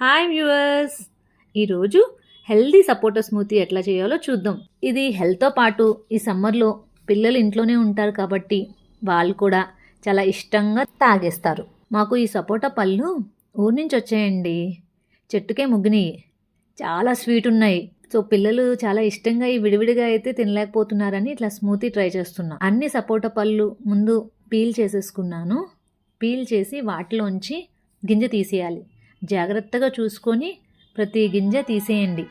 Hi viewers, ఈరోజు healthy సపోటా smoothie ఎట్లా చేయాలో చూద్దాం. ఇది హెల్త్తో పాటు ఈ సమ్మర్లో పిల్లలు ఇంట్లోనే ఉంటారు కాబట్టి వాళ్ళు కూడా చాలా ఇష్టంగా తాగేస్తారు. మాకు ఈ సపోటా పళ్ళు ఊరి నుంచి వచ్చాయండి, చెట్టుకే ముగ్గినాయి, చాలా స్వీట్ ఉన్నాయి. సో పిల్లలు చాలా ఇష్టంగా ఈ విడివిడిగా అయితే తినలేకపోతున్నారని ఇట్లా స్మూతీ ట్రై చేస్తున్నా. అన్ని సపోటా పళ్ళు ముందు పీల్ చేసేసుకున్నాను. పీల్ చేసి వాటిలోంచి గింజ తీసేయాలి. జాగ్రత్తగా చూసుకొని ప్రతి గింజ తీసేయండి.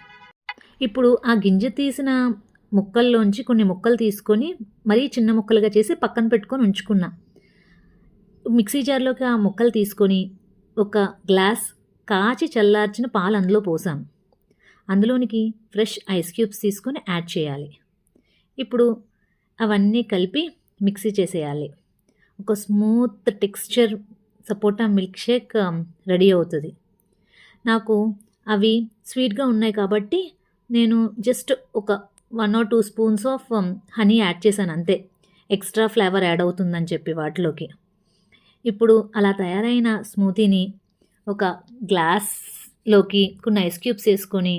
ఇప్పుడు ఆ గింజ తీసిన ముక్కల్లోంచి కొన్ని ముక్కలు తీసుకొని మరీ చిన్న ముక్కలుగా చేసి పక్కన పెట్టుకొని ఉంచుకున్నా. మిక్సీ జార్లోకి ఆ ముక్కలు తీసుకొని ఒక గ్లాస్ కాచి చల్లార్చిన పాలు అందులో పోసాను. అందులోనికి ఫ్రెష్ ఐస్ క్యూబ్స్ తీసుకొని యాడ్ చేయాలి. ఇప్పుడు అవన్నీ కలిపి మిక్సీ చేసేయాలి. ఒక స్మూత్ టెక్స్చర్ సపోటా మిల్క్ షేక్ రెడీ అవుతుంది. నాకు అవి స్వీట్గా ఉన్నాయి కాబట్టి నేను జస్ట్ ఒక 1 or 2 spoons of honey add చేశాను అంతే, ఎక్స్ట్రా ఫ్లేవర్ యాడ్ అవుతుందని చెప్పి వాటిలోకి. ఇప్పుడు అలా తయారైన స్మూతీని ఒక గ్లాస్లోకి కొన్ని ఐస్ క్యూబ్స్ వేసుకొని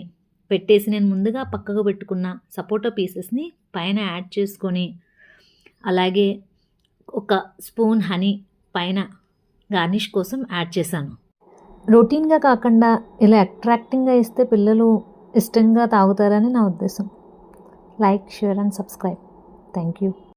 పెట్టేసి నేను ముందుగా పక్కకు పెట్టుకున్న సపోటా పీసెస్ని పైన యాడ్ చేసుకొని అలాగే ఒక స్పూన్ హనీ పైన గార్నిష్ కోసం యాడ్ చేశాను. రొటీన్గా కాకుండా ఇలా అట్రాక్టింగ్గా ఇస్తే పిల్లలు ఇష్టంగా తాగుతారని నా ఉద్దేశం. Like, share and subscribe. Thank you.